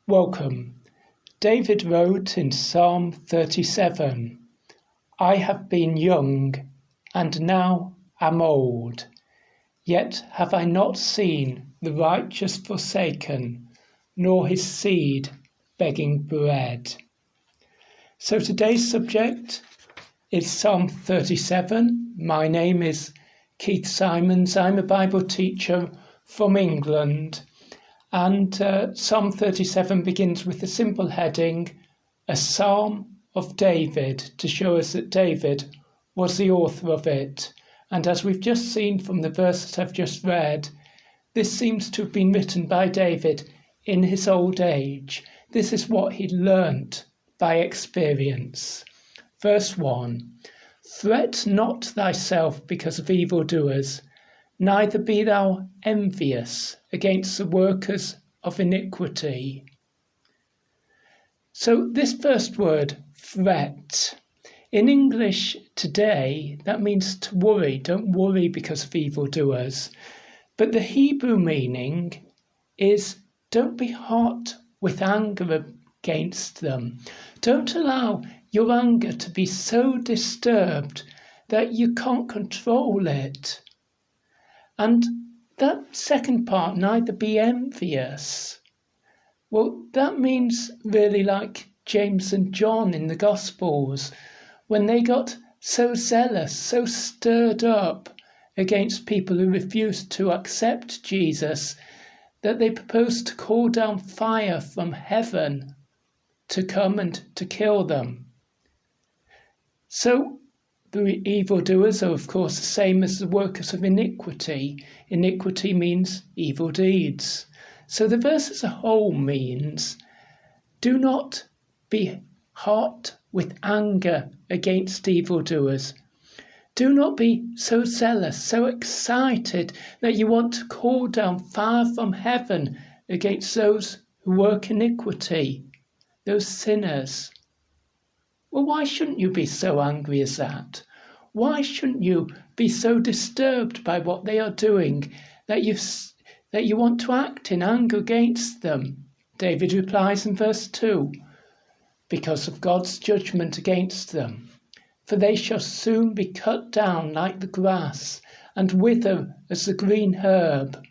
Welcome. David wrote in Psalm 37, I have been young, and now am old, yet have I not seen the righteous forsaken, nor his seed begging bread. So today's subject is Psalm 37. My name is Keith Simons. I'm a Bible teacher from England. And Psalm 37 begins with the simple heading, a Psalm of David, to show us that David was the author of it. And as we've just seen from the verses I've just read, this seems to have been written by David in his old age. This is what he'd learnt by experience. Verse 1, Threat not thyself because of evildoers, neither be thou envious against the workers of iniquity. So this first word, threat, in English today, that means to worry. Don't worry because of evildoers. But the Hebrew meaning is don't be hot with anger against them. Don't allow your anger to be so disturbed that you can't control it. And that second part, neither be envious. Well, that means really like James and John in the Gospels, when they got so zealous, so stirred up against people who refused to accept Jesus, that they proposed to call down fire from heaven to come and to kill them. So the evildoers are, of course, the same as the workers of iniquity. Iniquity means evil deeds. So the verse as a whole means, do not be hot with anger against evildoers. Do not be so zealous, so excited that you want to call down fire from heaven against those who work iniquity, those sinners. Well, why shouldn't you be so angry as that? Why shouldn't you be so disturbed by what they are doing that you want to act in anger against them? David replies in verse 2, because of God's judgment against them. For they shall soon be cut down like the grass and wither as the green herb.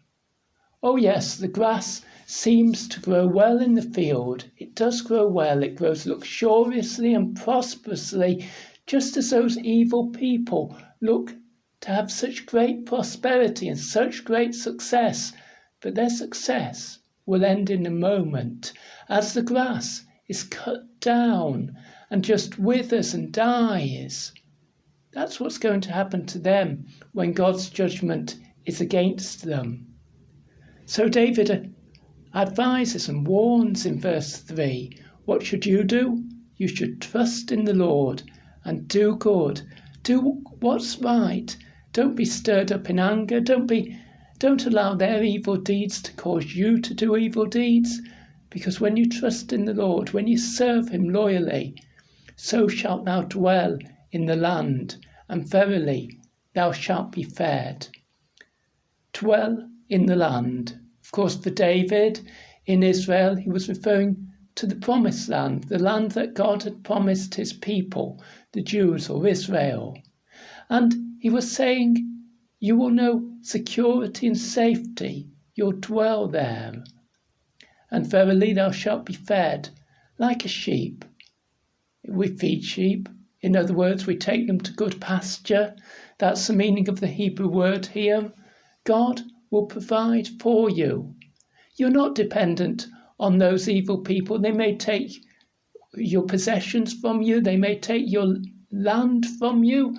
Oh yes, the grass seems to grow well in the field. It does grow well. It grows luxuriously and prosperously, just as those evil people look to have such great prosperity and such great success. But their success will end in a moment, as the grass is cut down and just withers and dies. That's what's going to happen to them when God's judgment is against them. So David advises and warns in verse 3, what should you do? You should trust in the Lord and do good. Do what's right. Don't be stirred up in anger. Don't allow their evil deeds to cause you to do evil deeds. Because when you trust in the Lord, when you serve him loyally, so shalt thou dwell in the land, and verily thou shalt be fed. Dwell in the land. Of course, for David in Israel, he was referring to the promised land, the land that God had promised his people, the Jews or Israel. And he was saying, you will know security and safety. You'll dwell there. And verily thou shalt be fed like a sheep. We feed sheep. In other words, we take them to good pasture. That's the meaning of the Hebrew word here. God will provide for you. You're not dependent on those evil people. They may take your possessions from you. They may take your land from you.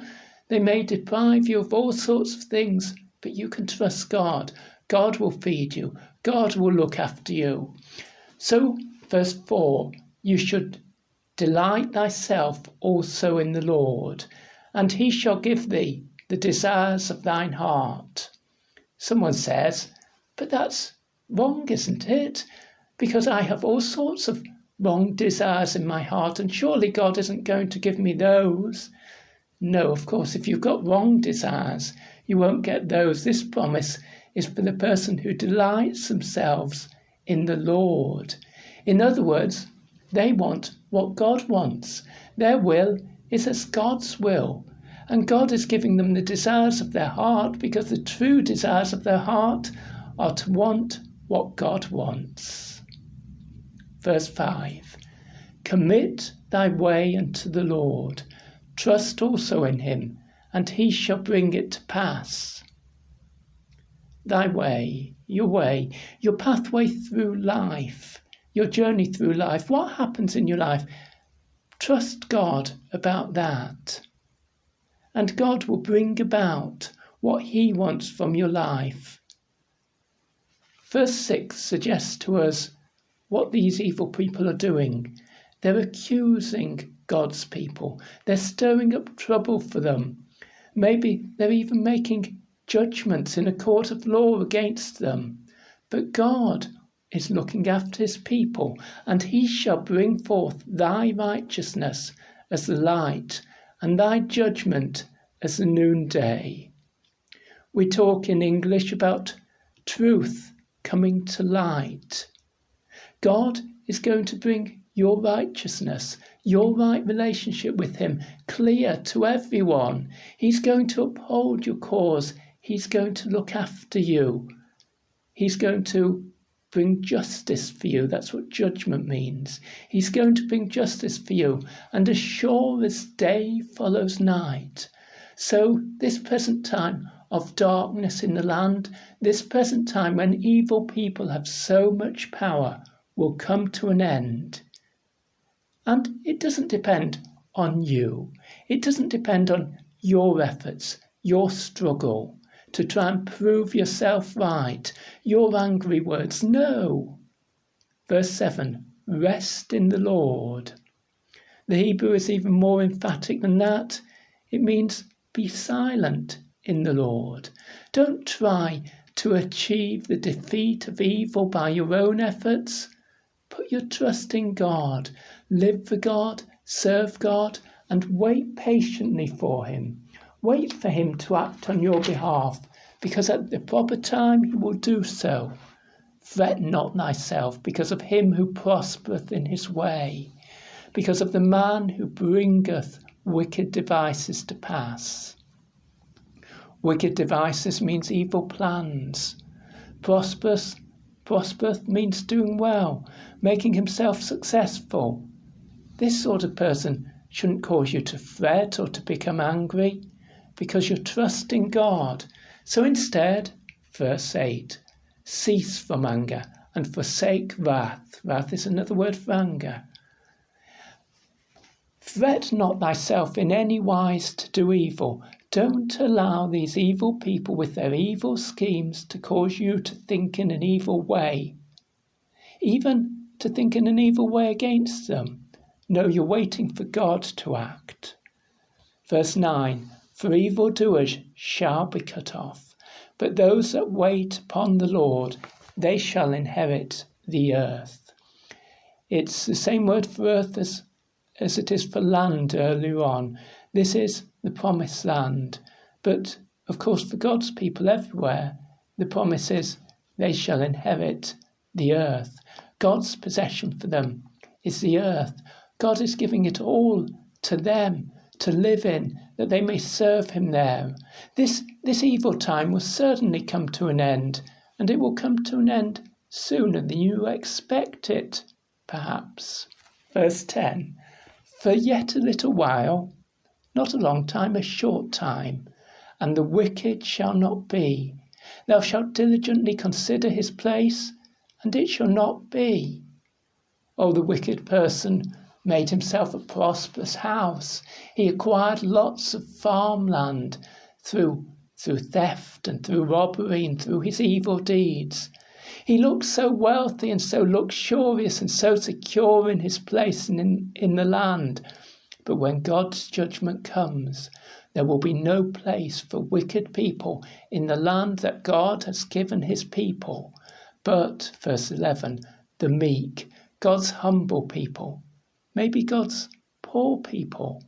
They may deprive you of all sorts of things, but you can trust God. God will feed you. God will look after you. So, verse 4, you should delight thyself also in the Lord, and he shall give thee the desires of thine heart. Someone says, but that's wrong, isn't it? Because I have all sorts of wrong desires in my heart, and surely God isn't going to give me those. No, of course, if you've got wrong desires, you won't get those. This promise is for the person who delights themselves in the Lord. In other words, they want what God wants. Their will is as God's will. And God is giving them the desires of their heart, because the true desires of their heart are to want what God wants. Verse 5. Commit thy way unto the Lord. Trust also in him, and he shall bring it to pass. Thy way, your pathway through life, your journey through life. What happens in your life? Trust God about that. And God will bring about what he wants from your life. Verse 6 suggests to us what these evil people are doing. They're accusing God's people. They're stirring up trouble for them. Maybe they're even making judgments in a court of law against them. But God is looking after his people, and he shall bring forth thy righteousness as the light, and thy judgment as the noonday. We talk in English about truth coming to light. God is going to bring your righteousness, your right relationship with him, clear to everyone. He's going to uphold your cause. He's going to look after you. He's going to bring justice for you. That's what judgment means. He's going to bring justice for you. And as sure as day follows night, so this present time of darkness in the land, this present time when evil people have so much power, will come to an end. And it doesn't depend on you. It doesn't depend on your efforts, your struggle to try and prove yourself right, your angry words. No. Verse 7, rest in the Lord. The Hebrew is even more emphatic than that. It means be silent in the Lord. Don't try to achieve the defeat of evil by your own efforts. Put your trust in God. Live for God, serve God, and wait patiently for him. Wait for him to act on your behalf, because at the proper time he will do so. Fret not thyself because of him who prospereth in his way, because of the man who bringeth wicked devices to pass. Wicked devices means evil plans. Prospereth means doing well, making himself successful. This sort of person shouldn't cause you to fret or to become angry, because you're trusting God. So instead, verse 8, cease from anger and forsake wrath. Wrath is another word for anger. Fret not thyself in any wise to do evil. Don't allow these evil people with their evil schemes to cause you to think in an evil way, even to think in an evil way against them. No, you're waiting for God to act. Verse 9, for evildoers shall be cut off, but those that wait upon the Lord, they shall inherit the earth. It's the same word for earth as it is for land earlier on. This is the promised land. But, of course, for God's people everywhere, the promise is they shall inherit the earth. God's possession for them is the earth. God is giving it all to them to live in, that they may serve him there. This evil time will certainly come to an end, and it will come to an end sooner than you expect it, perhaps. Verse 10, for yet a little while, not a long time, a short time, and the wicked shall not be. Thou shalt diligently consider his place, and it shall not be. Oh, the wicked person made himself a prosperous house. He acquired lots of farmland through theft and through robbery and through his evil deeds. He looked so wealthy and so luxurious and so secure in his place and in the land. But when God's judgment comes, there will be no place for wicked people in the land that God has given his people. But, verse 11, the meek, God's humble people, maybe God's poor people,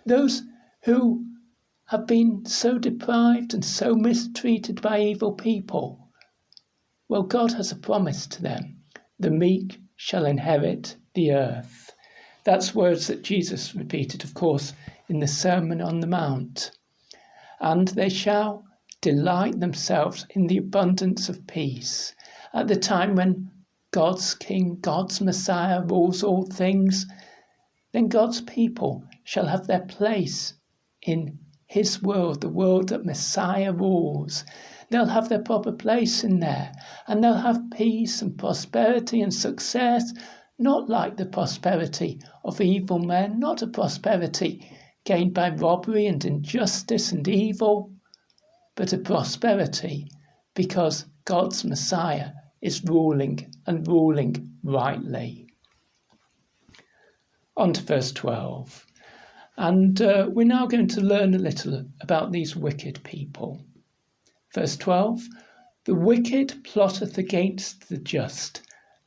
those who have been so deprived and so mistreated by evil people, well, God has a promise to them. The meek shall inherit the earth. That's words that Jesus repeated, of course, in the Sermon on the Mount. And they shall delight themselves in the abundance of peace. At the time when God's King, God's Messiah rules all things, then God's people shall have their place in his world, the world that Messiah rules. They'll have their proper place in there, and they'll have peace and prosperity and success, not like the prosperity of evil men, not a prosperity gained by robbery and injustice and evil, but a prosperity because God's Messiah is ruling and ruling rightly. On to verse 12. And we're now going to learn a little about these wicked people. Verse 12, the wicked plotteth against the just,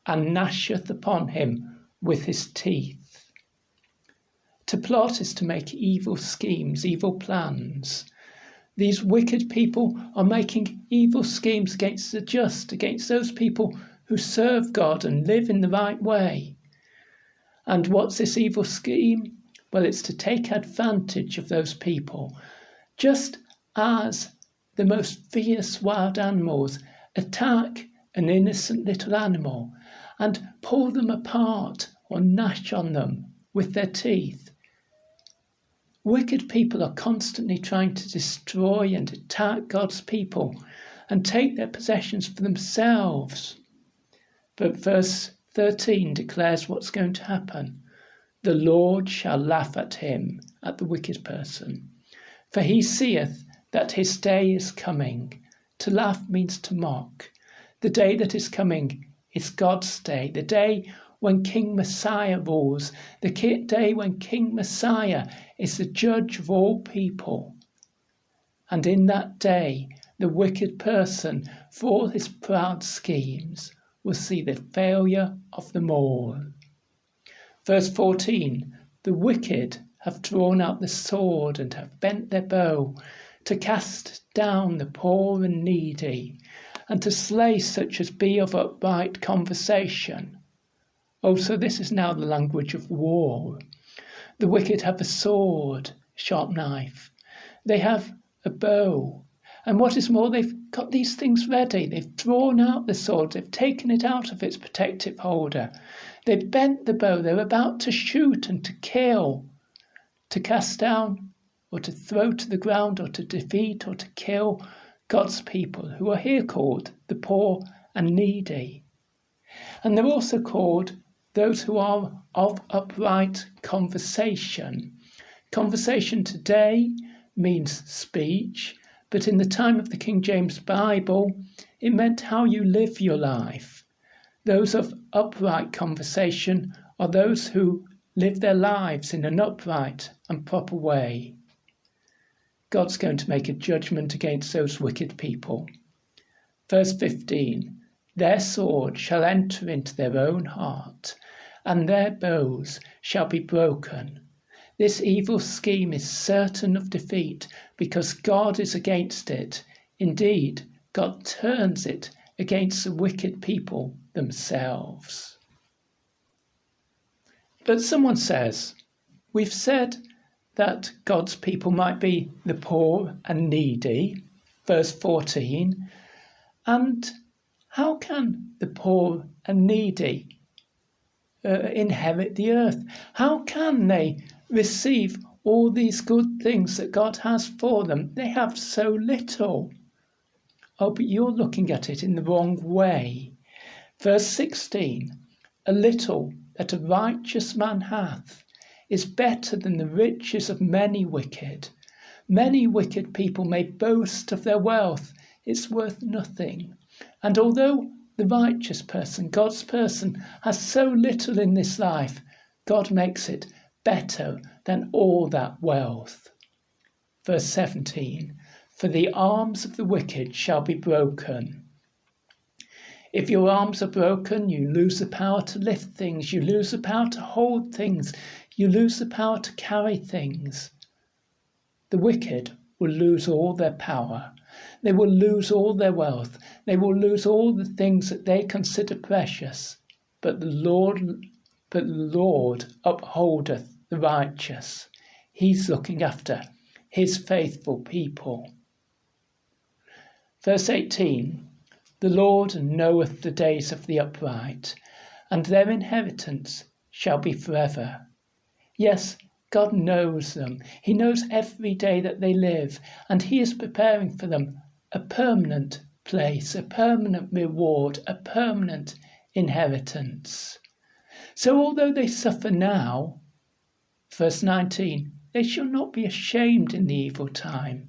and gnasheth upon him with his teeth. To plot is to make evil schemes, evil plans. These wicked people are making evil schemes against the just, against those people who serve God and live in the right way. And what's this evil scheme? Well, it's to take advantage of those people, just as the most fierce wild animals attack an innocent little animal and pull them apart or gnash on them with their teeth. Wicked people are constantly trying to destroy and attack God's people and take their possessions for themselves. But verse 13 declares what's going to happen. The Lord shall laugh at him, at the wicked person, for he seeth that his day is coming. To laugh means to mock. The day that is coming is God's day, the day when King Messiah rules, the day when King Messiah is the judge of all people. And in that day, the wicked person, for all his proud schemes, will see the failure of them all. Verse 14, the wicked have drawn out the sword and have bent their bow to cast down the poor and needy, and to slay such as be of upright conversation. Oh, so this is now the language of war. The wicked have a sword, sharp knife. They have a bow. And what is more, they've got these things ready. They've drawn out the sword. They've taken it out of its protective holder. They've bent the bow. They're about to shoot and to kill, to cast down or to throw to the ground or to defeat or to kill God's people, who are here called the poor and needy. And they're also called those who are of upright conversation. Conversation today means speech, but in the time of the King James Bible, it meant how you live your life. Those of upright conversation are those who live their lives in an upright and proper way. God's going to make a judgment against those wicked people. Verse 15, their sword shall enter into their own heart, and their bows shall be broken. This evil scheme is certain of defeat because God is against it. Indeed, God turns it against the wicked people themselves. But someone says, we've said that God's people might be the poor and needy, verse 14, and how can the poor and needy inherit the earth? How can they receive all these good things that God has for them? They have so little. Oh, but you're looking at it in the wrong way. Verse 16, a little that a righteous man hath is better than the riches of many wicked. Many wicked people may boast of their wealth. It's worth nothing. And although the righteous person, God's person, has so little in this life, God makes it better than all that wealth. Verse 17, for the arms of the wicked shall be broken. If your arms are broken, you lose the power to lift things, you lose the power to hold things, you lose the power to carry things. The wicked will lose all their power. They will lose all their wealth. They will lose all the things that they consider precious. but the Lord upholdeth the righteous. He's looking after his faithful people. Verse 18, the Lord knoweth the days of the upright, and their inheritance shall be forever. Yes, God knows them. He knows every day that they live, and he is preparing for them a permanent place, a permanent reward, a permanent inheritance. So although they suffer now, verse 19, they shall not be ashamed in the evil time,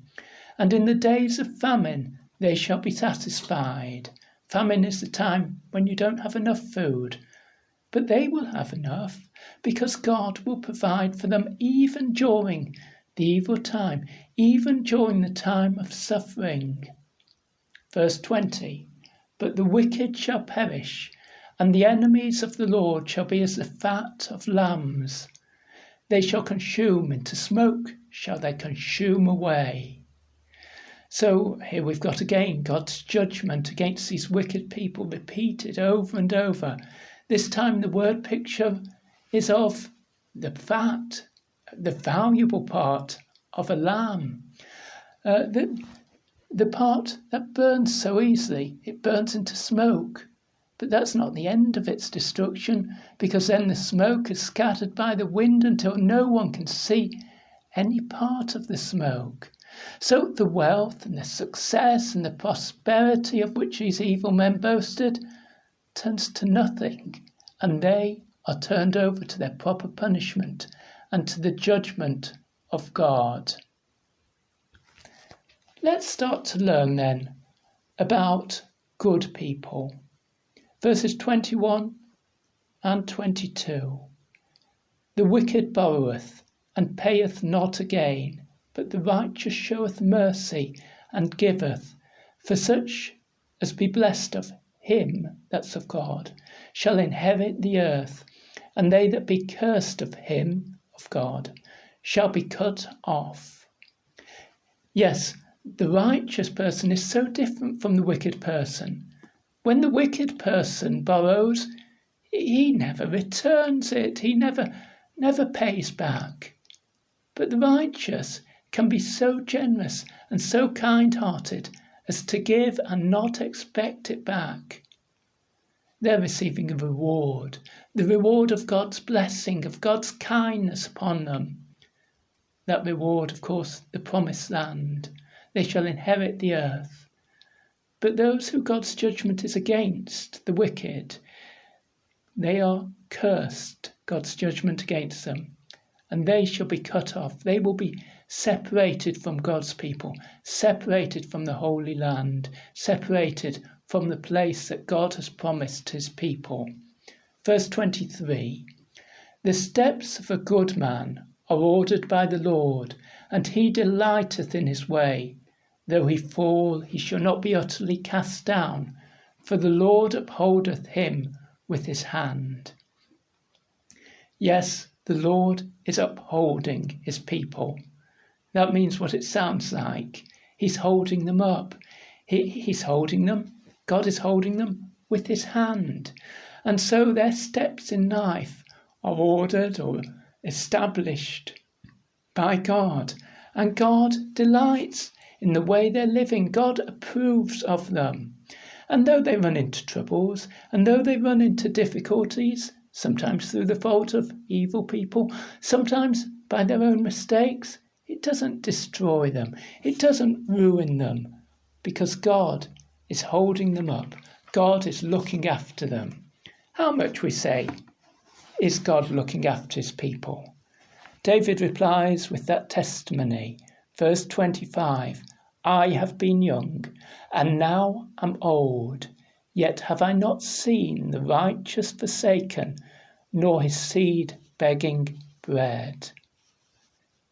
and in the days of famine they shall be satisfied. Famine is the time when you don't have enough food, but they will have enough because God will provide for them even during the evil time, even during the time of suffering. Verse 20, but the wicked shall perish, and the enemies of the Lord shall be as the fat of lambs. They shall consume, into smoke shall they consume away. So here we've got again God's judgment against these wicked people repeated over and over. This time the word picture is of the fat, the valuable part of a lamb. The part that burns so easily, it burns into smoke. But that's not the end of its destruction, because then the smoke is scattered by the wind until no one can see any part of the smoke. So the wealth and the success and the prosperity of which these evil men boasted turns to nothing, and they are turned over to their proper punishment and to the judgment of God. Let's start to learn then about good people. Verses 21 and 22. The wicked borroweth and payeth not again, but the righteous showeth mercy and giveth. For such as be blessed of him, that's of God, shall inherit the earth, and they that be cursed of him, of God, shall be cut off. Yes, the righteous person is so different from the wicked person. When the wicked person borrows, he never returns it. He never pays back. But the righteous can be so generous and so kind-hearted as to give and not expect it back. They're receiving a reward, the reward of God's blessing, of God's kindness upon them. That reward, of course, the promised land. They shall inherit the earth. But those who God's judgment is against, the wicked, they are cursed, God's judgment against them, and they shall be cut off. They will be separated from God's people, separated from the Holy Land, separated from the place that God has promised his people. Verse 23, the steps of a good man are ordered by the Lord, and he delighteth in his way. Though he fall, he shall not be utterly cast down, for the Lord upholdeth him with his hand. Yes, the Lord is upholding his people. That means what it sounds like. He's holding them up. He's holding them. God is holding them with his hand. And so their steps in life are ordered or established by God. And God delights in the way they're living. God approves of them. And though they run into troubles, and though they run into difficulties, sometimes through the fault of evil people, sometimes by their own mistakes, it doesn't destroy them. It doesn't ruin them, because God is holding them up. God is looking after them. How much, we say, is God looking after his people? David replies with that testimony, verse 25, I have been young, and now am old, yet have I not seen the righteous forsaken, nor his seed begging bread.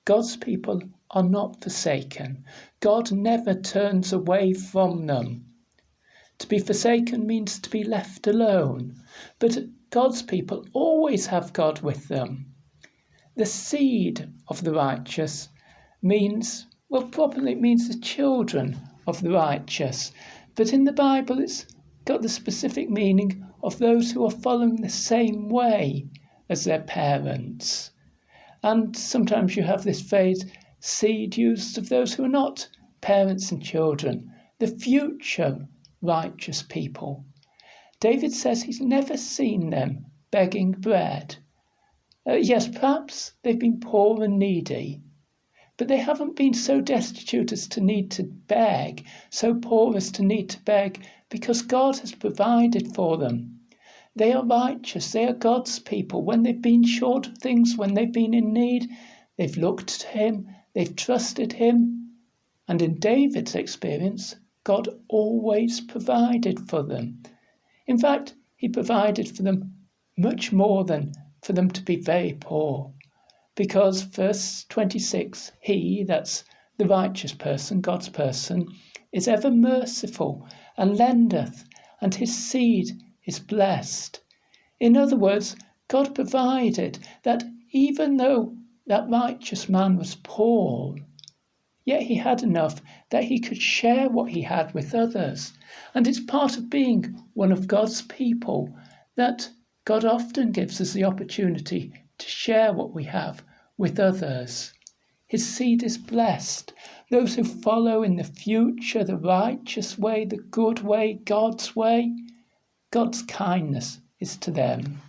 God's people are not forsaken. God never turns away from them. To be forsaken means to be left alone, but God's people always have God with them. The seed of the righteous means, well, properly it means the children of the righteous, but in the Bible it's got the specific meaning of those who are following the same way as their parents. And sometimes you have this phrase, seed used of those who are not parents and children, the future righteous people. David says he's never seen them begging bread. Yes, perhaps they've been poor and needy, but they haven't been so destitute as to need to beg, so poor as to need to beg, because God has provided for them. They are righteous, they are God's people. When they've been short of things, when they've been in need, they've looked to him, they've trusted him. And in David's experience, God always provided for them. In fact, he provided for them much more than for them to be very poor. Because verse 26, he, that's the righteous person, God's person, is ever merciful and lendeth, and his seed is blessed. In other words, God provided that even though that righteous man was poor, yet he had enough that he could share what he had with others. And it's part of being one of God's people that God often gives us the opportunity to share what we have with others. His seed is blessed. Those who follow in the future the righteous way, the good way, God's way, God's kindness is to them.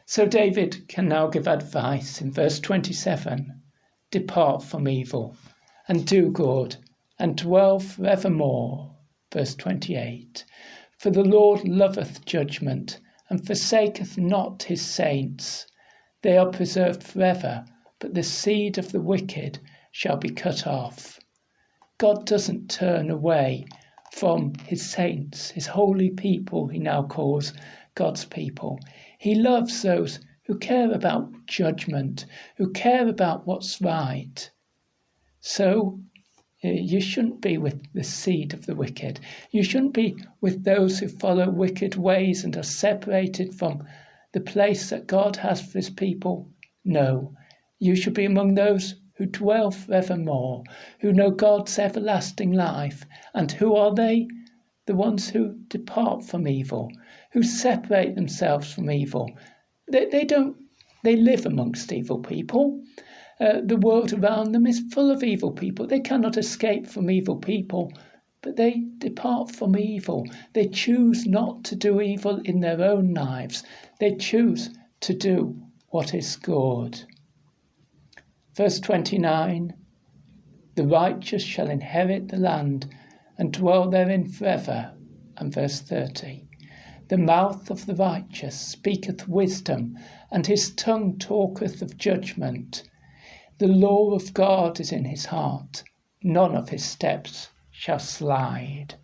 So David can now give advice in verse 27. Depart from evil and do good and dwell forevermore. Verse 28. For the Lord loveth judgment and forsaketh not his saints. They are preserved forever, but the seed of the wicked shall be cut off. God doesn't turn away from his saints, his holy people, he now calls God's people. He loves those who care about judgment, who care about what's right. So you shouldn't be with the seed of the wicked. You shouldn't be with those who follow wicked ways and are separated from the place that God has for his people. No, you should be among those who dwell forevermore, who know God's everlasting life. And who are they? The ones who depart from evil, who separate themselves from evil. They live amongst evil people. The world around them is full of evil people. They cannot escape from evil people, but they depart from evil. They choose not to do evil in their own lives. They choose to do what is good. Verse 29, the righteous shall inherit the land and dwell therein forever. And verse 30, the mouth of the righteous speaketh wisdom, and his tongue talketh of judgment. The law of God is in his heart, none of his steps shall slide.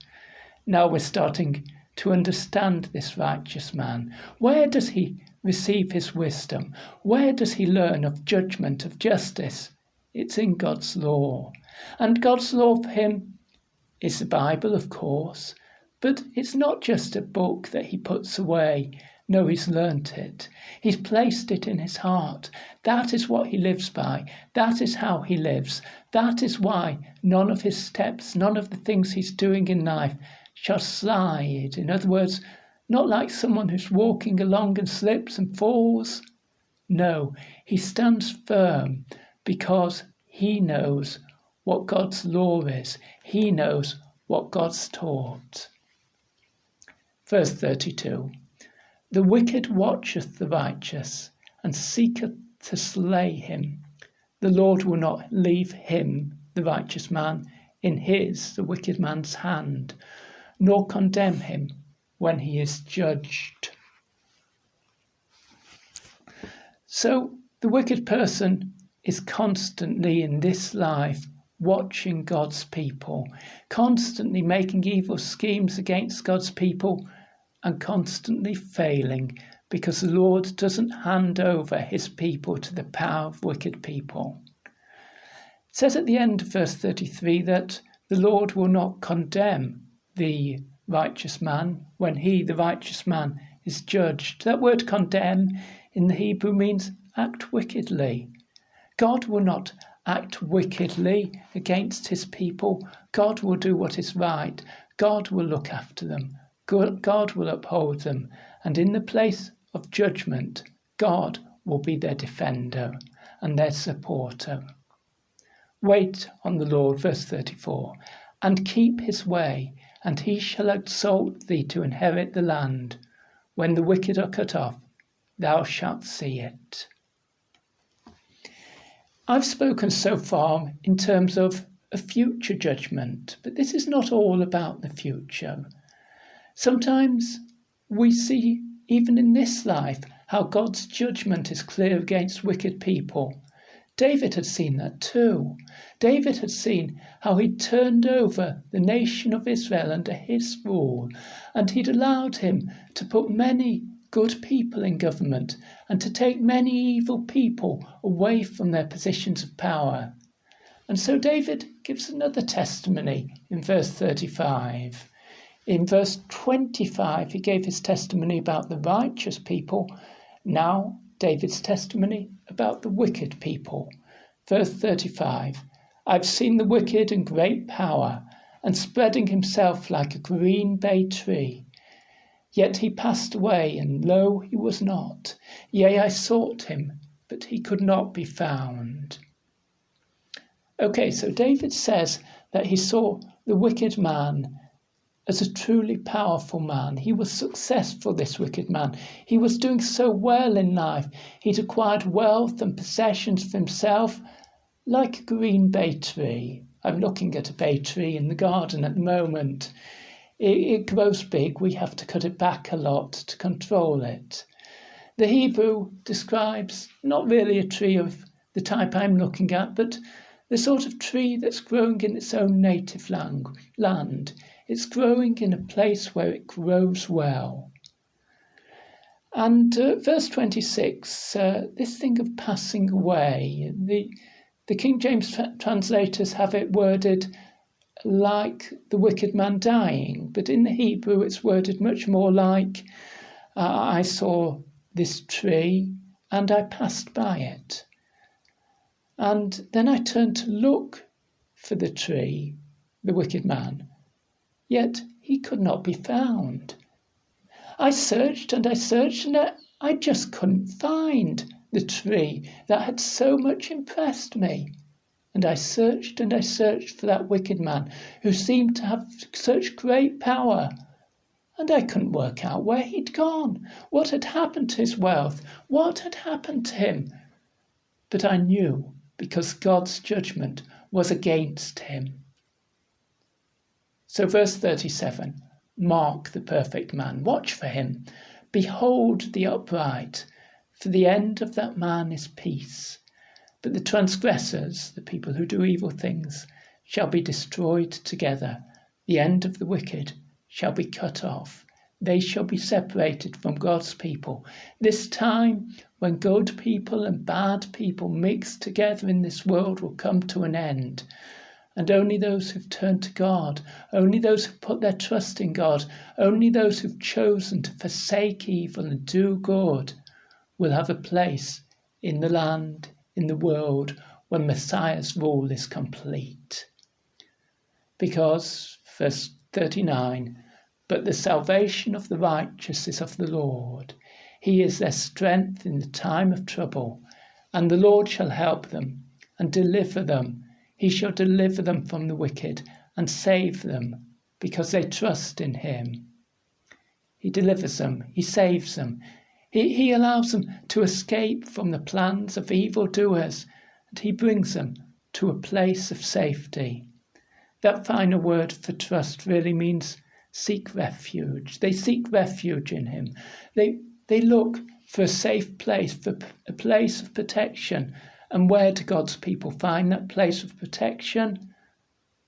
Now we're starting to understand this righteous man. Where does he receive his wisdom? Where does he learn of judgment, of justice? It's in God's law. And God's law for him is the Bible, of course, but it's not just a book that he puts away. No, he's learnt it. He's placed it in his heart. That is what he lives by. That is how he lives. That is why none of his steps, none of the things he's doing in life shall slide. In other words, not like someone who's walking along and slips and falls. No, he stands firm because he knows what God's law is. He knows what God's taught. Verse 32. The wicked watcheth the righteous, and seeketh to slay him. The Lord will not leave him, the righteous man, in his, the wicked man's hand, nor condemn him when he is judged. So the wicked person is constantly in this life watching God's people, constantly making evil schemes against God's people, and constantly failing because the Lord doesn't hand over his people to the power of wicked people. It says at the end of verse 33 that the Lord will not condemn the righteous man when he, the righteous man, is judged. That word condemn in the Hebrew means act wickedly. God will not act wickedly against his people. God will do what is right. God will look after them. God will uphold them, and in the place of judgment, God will be their defender and their supporter. Wait on the Lord, verse 34, and keep his way, and he shall exalt thee to inherit the land. When the wicked are cut off, thou shalt see it. I've spoken so far in terms of a future judgment, but this is not all about the future. Sometimes we see, even in this life, how God's judgment is clear against wicked people. David had seen that too. David had seen how he'd turned over the nation of Israel under his rule, and he'd allowed him to put many good people in government and to take many evil people away from their positions of power. And so David gives another testimony in verse 35. In verse 25, he gave his testimony about the righteous people. Now, David's testimony about the wicked people. Verse 35, I've seen the wicked in great power, and spreading himself like a green bay tree. Yet he passed away, and lo, he was not. Yea, I sought him, but he could not be found. Okay, so David says that he saw the wicked man as a truly powerful man. He was successful, this wicked man. He was doing so well in life. He'd acquired wealth and possessions for himself, like a green bay tree. I'm looking at a bay tree in the garden at the moment. It grows big. We have to cut it back a lot to control it. The Hebrew describes not really a tree of the type I'm looking at, but the sort of tree that's growing in its own native land. It's growing in a place where it grows well. And verse 26, this thing of passing away, the King James translators have it worded like the wicked man dying, but in the Hebrew it's worded much more like, I saw this tree and I passed by it. And then I turned to look for the tree, the wicked man, yet he could not be found. I searched and I searched, and I just couldn't find the tree that had so much impressed me. And I searched and I searched for that wicked man who seemed to have such great power. And I couldn't work out where he'd gone, what had happened to his wealth, what had happened to him. But I knew, because God's judgment was against him. So verse 37, mark the perfect man, watch for him, behold the upright, for the end of that man is peace. But the transgressors, the people who do evil things, shall be destroyed together. The end of the wicked shall be cut off. They shall be separated from God's people. This time, when good people and bad people mix together in this world, will come to an end. And only those who've turned to God, only those who've put their trust in God, only those who've chosen to forsake evil and do good will have a place in the land, in the world, when Messiah's rule is complete. Because, verse 39, but the salvation of the righteous is of the Lord. He is their strength in the time of trouble, and the Lord shall help them and deliver them. He shall deliver them from the wicked and save them, because they trust in him. He delivers them, he saves them. He allows them to escape from the plans of evildoers, and he brings them to a place of safety. That final word for trust really means seek refuge. They seek refuge in him. They look for a safe place, for a place of protection. And where do God's people find that place of protection?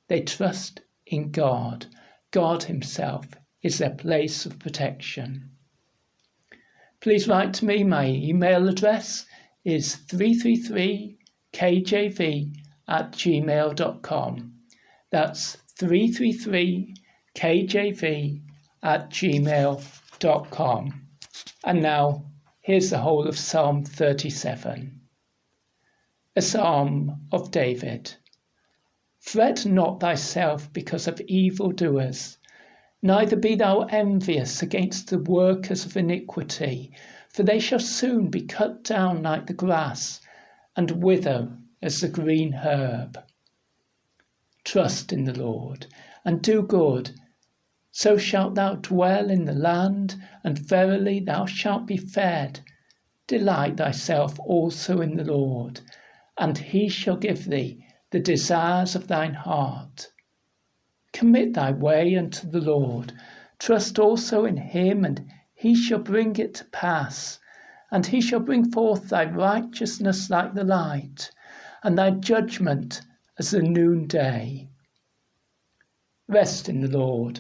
They trust in God. God himself is their place of protection. Please write to me. My email address is 333kjv@gmail.com. That's 333kjv@gmail.com. And now, here's the whole of Psalm 37. A psalm of David. Fret not thyself because of evildoers, Neither be thou envious against the workers of iniquity, for they shall soon be cut down like the grass, and wither as the green herb. Trust in the Lord, and do good, so shalt thou dwell in the land, and verily thou shalt be fed. Delight thyself also in the Lord, and he shall give thee the desires of thine heart. Commit thy way unto the Lord, trust also in him, and he shall bring it to pass. And he shall bring forth thy righteousness like the light, and thy judgment as the noonday. Rest in the Lord,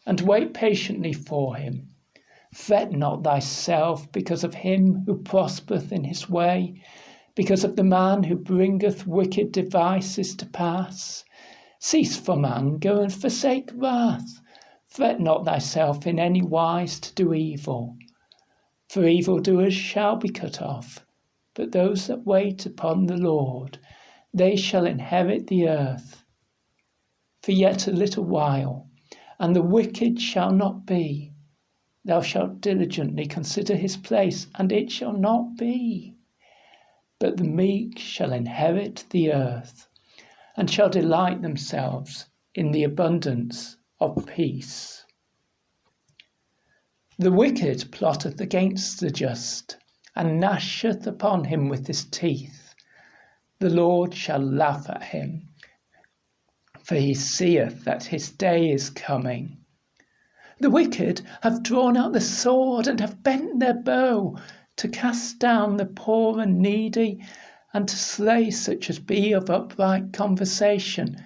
and wait patiently for him. Fret not thyself because of him who prospereth in his way, because of the man who bringeth wicked devices to pass. Cease from anger and forsake wrath. Fret not thyself in any wise to do evil. For evildoers shall be cut off, but those that wait upon the Lord, they shall inherit the earth. For yet a little while, and the wicked shall not be. Thou shalt diligently consider his place, and it shall not be. But the meek shall inherit the earth, and shall delight themselves in the abundance of peace. The wicked plotteth against the just, and gnasheth upon him with his teeth. The Lord shall laugh at him, for he seeth that his day is coming. The wicked have drawn out the sword, and have bent their bow, to cast down the poor and needy, and to slay such as be of upright conversation.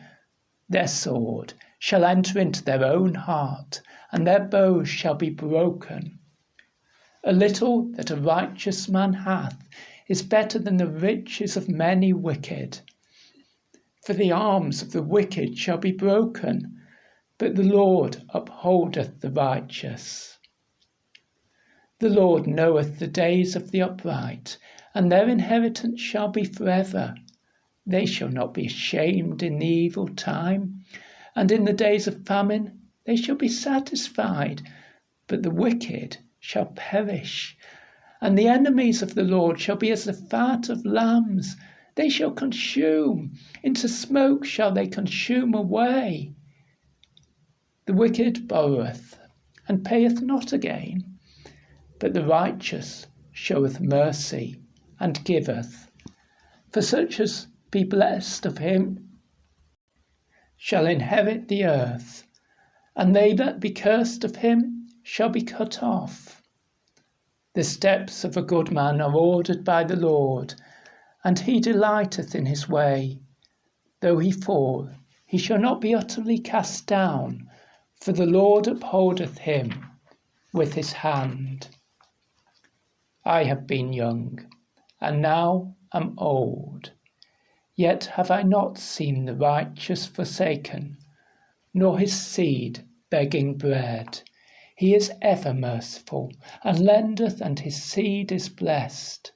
Their sword shall enter into their own heart, and their bows shall be broken. A little that a righteous man hath is better than the riches of many wicked. For the arms of the wicked shall be broken, but the Lord upholdeth the righteous. The Lord knoweth the days of the upright, and their inheritance shall be forever. They shall not be ashamed in the evil time, and in the days of famine they shall be satisfied. But the wicked shall perish, and the enemies of the Lord shall be as the fat of lambs. They shall consume, into smoke shall they consume away. The wicked borroweth, and payeth not again, but the righteous showeth mercy, and giveth. For such as be blessed of him shall inherit the earth, and they that be cursed of him shall be cut off. The steps of a good man are ordered by the Lord, and he delighteth in his way. Though he fall, he shall not be utterly cast down, for the Lord upholdeth him with his hand. I have been young, and now am old, yet have I not seen the righteous forsaken, nor his seed begging bread. He is ever merciful, and lendeth, and his seed is blessed.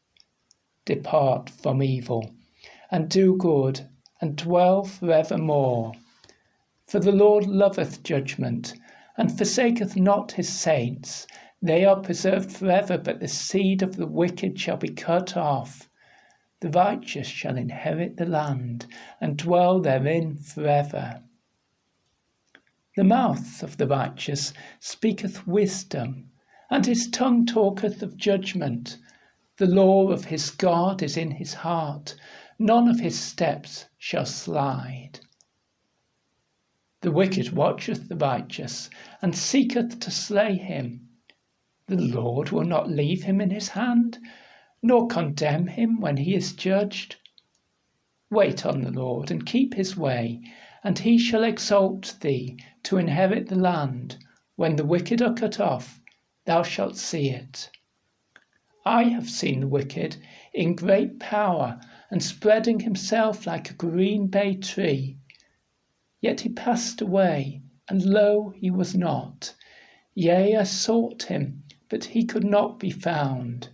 Depart from evil, and do good, and dwell for evermore. For the Lord loveth judgment, and forsaketh not his saints. They are preserved forever, but the seed of the wicked shall be cut off. The righteous shall inherit the land, and dwell therein forever. The mouth of the righteous speaketh wisdom, and his tongue talketh of judgment. The law of his God is in his heart, none of his steps shall slide. The wicked watcheth the righteous, and seeketh to slay him. The Lord will not leave him in his hand, nor condemn him when he is judged. Wait on the Lord, and keep his way, and he shall exalt thee to inherit the land. When the wicked are cut off, thou shalt see it. I have seen the wicked in great power, and spreading himself like a green bay tree. Yet he passed away, and lo, he was not. Yea, I sought him, but he could not be found.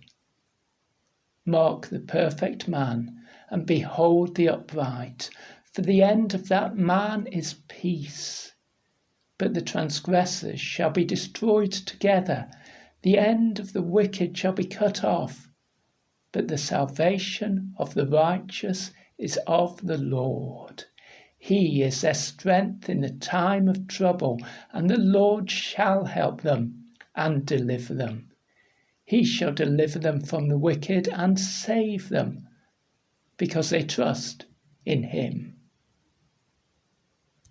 Mark the perfect man, and behold the upright, for the end of that man is peace. but the transgressors shall be destroyed together. The end of the wicked shall be cut off, but the salvation of the righteous is of the Lord. He is their strength in the time of trouble, and the Lord shall help them and deliver them. He shall deliver them from the wicked and save them, because they trust in him.